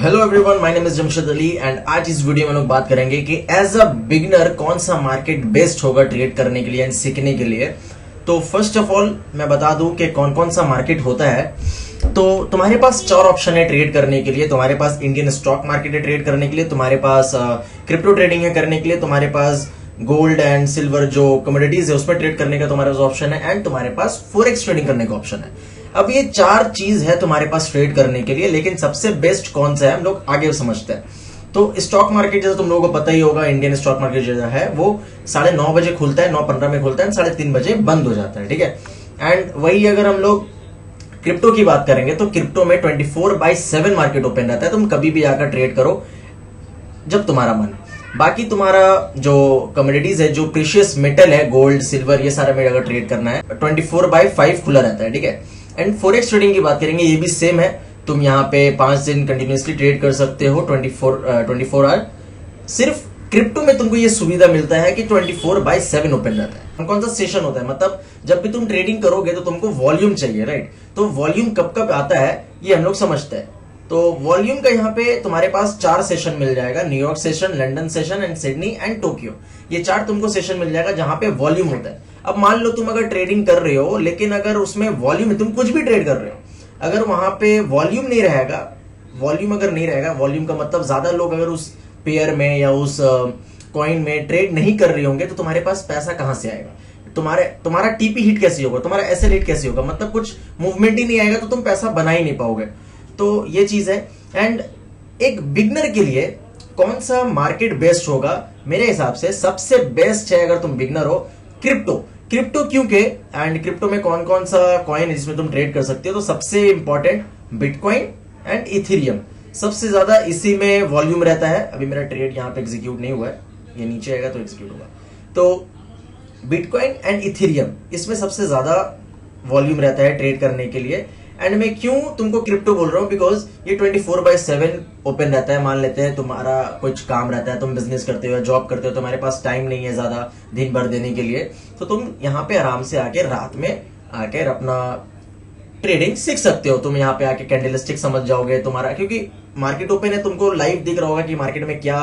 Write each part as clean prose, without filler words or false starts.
Hello everyone, my name is Jamshed Ali and आज इस video में लोग बात करेंगे कि एज अ बिगिनर कौन सा मार्केट बेस्ट होगा ट्रेड करने के लिए एंड सीखने के लिए। तो फर्स्ट ऑफ ऑल मैं बता दूं कि कौन कौन सा मार्केट होता है। तो तुम्हारे पास चार ऑप्शन है ट्रेड करने के लिए। तुम्हारे पास इंडियन स्टॉक मार्केट है ट्रेड करने के लिए, तुम्हारे पास क्रिप्टो ट्रेडिंग है करने के लिए, तुम्हारे पास गोल्ड एंड सिल्वर जो कमोडिटीज है उसमें ट्रेड करने का तुम्हारे पास ऑप्शन है, एंड तुम्हारे पास फॉरेक्स ट्रेडिंग करने का ऑप्शन है। अब ये चार चीज है तुम्हारे पास ट्रेड करने के लिए, लेकिन सबसे बेस्ट कौन सा है हम लोग आगे समझते हैं। तो स्टॉक मार्केट जैसा तुम लोगों को पता ही होगा, इंडियन स्टॉक मार्केट जो है वो 9:30 बजे खुलता है, 9:15 में खुलता है, 3:30 बजे बंद हो जाता है, ठीक है। एंड वही अगर हम लोग क्रिप्टो की बात करेंगे तो क्रिप्टो में 24/7 मार्केट ओपन रहता है। तुम कभी भी आकर ट्रेड करो जब तुम्हारा मन। बाकी तुम्हारा जो कमोडिटीज है, जो प्रीशियस मेटल है, गोल्ड सिल्वर, ये सारा में अगर ट्रेड करना है 24/5 खुला रहता है, ठीक है। एंड फॉरेक्स ट्रेडिंग की बात करेंगे, ये भी सेम है। तुम यहाँ पे 5 दिन कंटिन्यूसली ट्रेड कर सकते हो 24 आवर। सिर्फ क्रिप्टो में तुमको ये सुविधा मिलता है कि 24/7 ओपन रहता है। कौन सा सेशन होता है, मतलब जब भी तुम ट्रेडिंग करोगे तो तुमको वॉल्यूम चाहिए, राइट। तो वॉल्यूम कब कब आता है ये हम लोग समझते हैं। तो वॉल्यूम का यहाँ पे तुम्हारे पास 4 सेशन मिल जाएगा, New York session, London session and Sydney and Tokyo. ये 4 तुमको सेशन मिल जाएगा जहां पे वॉल्यूम होता है। अब मान लो तुम अगर ट्रेडिंग कर रहे हो, लेकिन अगर उसमें वॉल्यूम है, तुम कुछ भी ट्रेड कर रहे हो, अगर वहां पे वॉल्यूम नहीं रहेगा, वॉल्यूम का मतलब ज्यादा लोग अगर उस पेयर में या उस कॉइन में ट्रेड नहीं कर रहे होंगे तो तुम्हारे पास पैसा कहां से आएगा। तुम्हारा टीपी हिट कैसे होगा, तुम्हारा एसएल हिट कैसे होगा, मतलब कुछ मूवमेंट ही नहीं आएगा तो तुम पैसा बना ही नहीं पाओगे। तो ये चीज है। एंड एक बिगनर के लिए कौन सा मार्केट बेस्ट होगा, मेरे हिसाब से सबसे बेस्ट है अगर तुम बिगनर हो क्रिप्टो क्योंकि एंड क्रिप्टो में कौन कौन सा कॉइन है जिसमें तुम ट्रेड कर सकते हो। तो सबसे इंपॉर्टेंट बिटकॉइन एंड इथेरियम, सबसे ज्यादा इसी में वॉल्यूम रहता है। अभी मेरा ट्रेड यहाँ पे एग्जीक्यूट नहीं हुआ है, ये नीचे आएगा तो एग्जीक्यूट होगा। तो बिटकॉइन एंड इथेरियम, इसमें सबसे ज्यादा वॉल्यूम रहता है ट्रेड करने के लिए। एंड मैं क्यों तुमको क्रिप्टो बोल रहा हूँ, बिकॉज ये 24/7 ओपन रहता है। मान लेते हैं तुम्हारा कुछ काम रहता है, तुम बिजनेस करते हो या जॉब करते हो, तुम्हारे पास टाइम नहीं है ज्यादा दिन भर देने के लिए, तो तुम यहाँ पे आराम से आके रात में आकर अपना ट्रेडिंग सीख सकते हो। तुम यहाँ पे आके कैंडलस्टिक समझ जाओगे तुम्हारा, क्योंकि मार्केट ओपन है, तुमको लाइव दिख रहा होगा कि मार्केट में क्या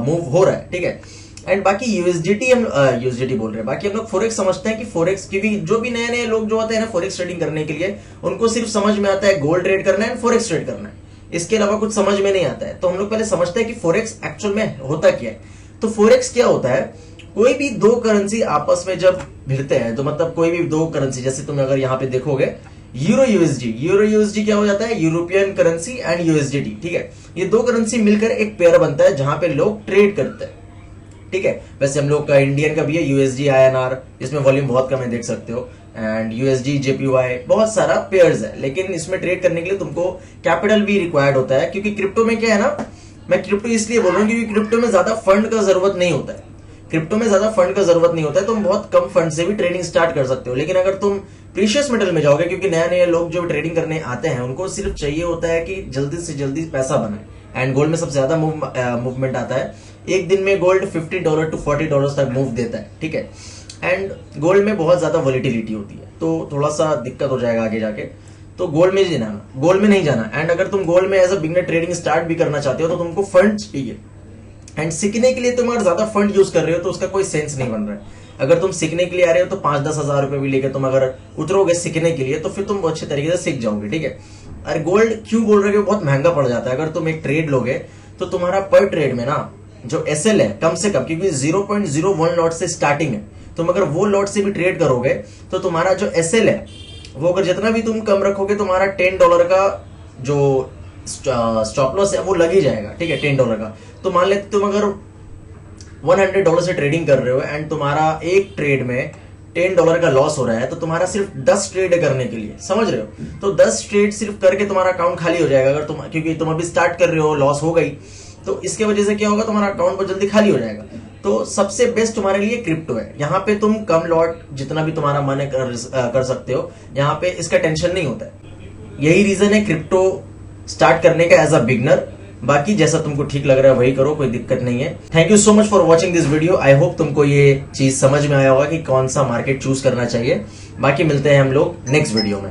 मूव हो रहा है, ठीक है। एंड बाकी यूएसडीटी बोल रहे हैं, बाकी हम लोग फॉरेक्स समझते हैं कि फॉरेक्स, क्योंकि जो भी नए नए लोग जो होते हैं ना फॉरेक्स ट्रेडिंग करने के लिए, उनको सिर्फ समझ में आता है गोल्ड ट्रेड करना है, फॉरेक्स ट्रेड करना है, इसके अलावा कुछ समझ में नहीं आता है। तो हम लोग पहले समझते हैं कि फॉरेक्स एक्चुअल में होता क्या है। तो फॉरेक्स क्या होता है, कोई भी दो करेंसी आपस में जब भिड़ते हैं, तो मतलब कोई भी दो करेंसी, जैसे तुम अगर यहाँ पे देखोगे यूरो यूएसडी क्या हो जाता है, यूरोपियन करेंसी एंड यूएसडीटी, ठीक है। ये दो करेंसी मिलकर एक पेयर बनता है जहां पे लोग ट्रेड करते हैं, ठीक है। वैसे हम लोग का इंडियन का भी है यूएसडी INR, इसमें वॉल्यूम बहुत कम है, देख सकते हो। एंड यूएसडी JPY, बहुत सारा पेयर्स है, लेकिन इसमें ट्रेड करने के लिए तुमको कैपिटल भी रिक्वायर्ड होता है। क्योंकि क्रिप्टो में क्या है ना, मैं क्रिप्टो इसलिए बोल रहा हूँ क्योंकि क्रिप्टो में ज्यादा फंड का जरूरत नहीं होता है। तुम बहुत कम फंड से भी ट्रेडिंग स्टार्ट कर सकते हो। लेकिन अगर तुम प्रीशियस मेटल में जाओगे, क्योंकि नए नए लोग जो ट्रेडिंग करने आते हैं उनको सिर्फ चाहिए होता है कि जल्दी से जल्दी पैसा बनाए। एंड गोल्ड में सबसे ज्यादा मूवमेंट आता है, एक दिन में गोल्ड $50 to $40 तक मूव देता है, ठीक है। एंड गोल्ड में बहुत ज्यादा वॉलिटिलिटी होती है, तो थोड़ा सा दिक्कत हो जाएगा आगे जाके। तो गोल्ड में नहीं जाना। एंड अगर तुम गोल्ड में as a beginner trading start भी करना चाहते हो तो तुमको फंड चाहिए। एंड सीखने के लिए तुम अगर ज्यादा फंड यूज कर रहे हो तो उसका कोई सेंस नहीं बन रहा है। अगर तुम सीखने के लिए आ रहे हो तो 5-10 हजार रुपए भी लेके तुम अगर उतरोगे सीखने के लिए तो फिर तुम अच्छे तरीके से सीख जाओगे, ठीक है। अरे गोल्ड क्यों बोल रहे हो, बहुत महंगा पड़ जाता है। अगर तुम एक ट्रेड लोगे तो तुम्हारा पर ट्रेड में ना जो एसएल है कम से कम, क्योंकि 0.01 लॉट से स्टार्टिंग है, तुम अगर वो लॉट से भी ट्रेड करोगे तो तुम्हारा जो एसएल है वो अगर जितना भी तुम कम रखोगे, तुम्हारा $10 का जो स्टॉप लॉस है वो लग ही जाएगा, ठीक है, $10 का। तो मान लेते तुम अगर $100 से ट्रेडिंग कर रहे हो एंड तुम्हारा एक ट्रेड में $10 का लॉस हो रहा है, तो तुम्हारा सिर्फ 10 ट्रेड करने के लिए, समझ रहे हो, तो 10 ट्रेड सिर्फ करके तुम्हारा अकाउंट खाली हो जाएगा। अगर तुम, क्योंकि तुम अभी स्टार्ट कर रहे हो, लॉस हो गई, तो इसके वजह से क्या होगा, तुम्हारा अकाउंट बहुत जल्दी खाली हो जाएगा। तो सबसे बेस्ट तुम्हारे लिए क्रिप्टो है। यहाँ पे तुम कम लॉट जितना भी तुम्हारा मन है कर सकते हो, यहाँ पे इसका टेंशन नहीं होता है। यही रीजन है क्रिप्टो स्टार्ट करने का एज अ बिगनर। बाकी जैसा तुमको ठीक लग रहा है वही करो, कोई दिक्कत नहीं है। Thank you so much for watching this video. I hope तुमको ये चीज समझ में आया होगा कि कौन सा मार्केट चूज करना चाहिए। बाकी मिलते हैं हम लोग नेक्स्ट वीडियो में।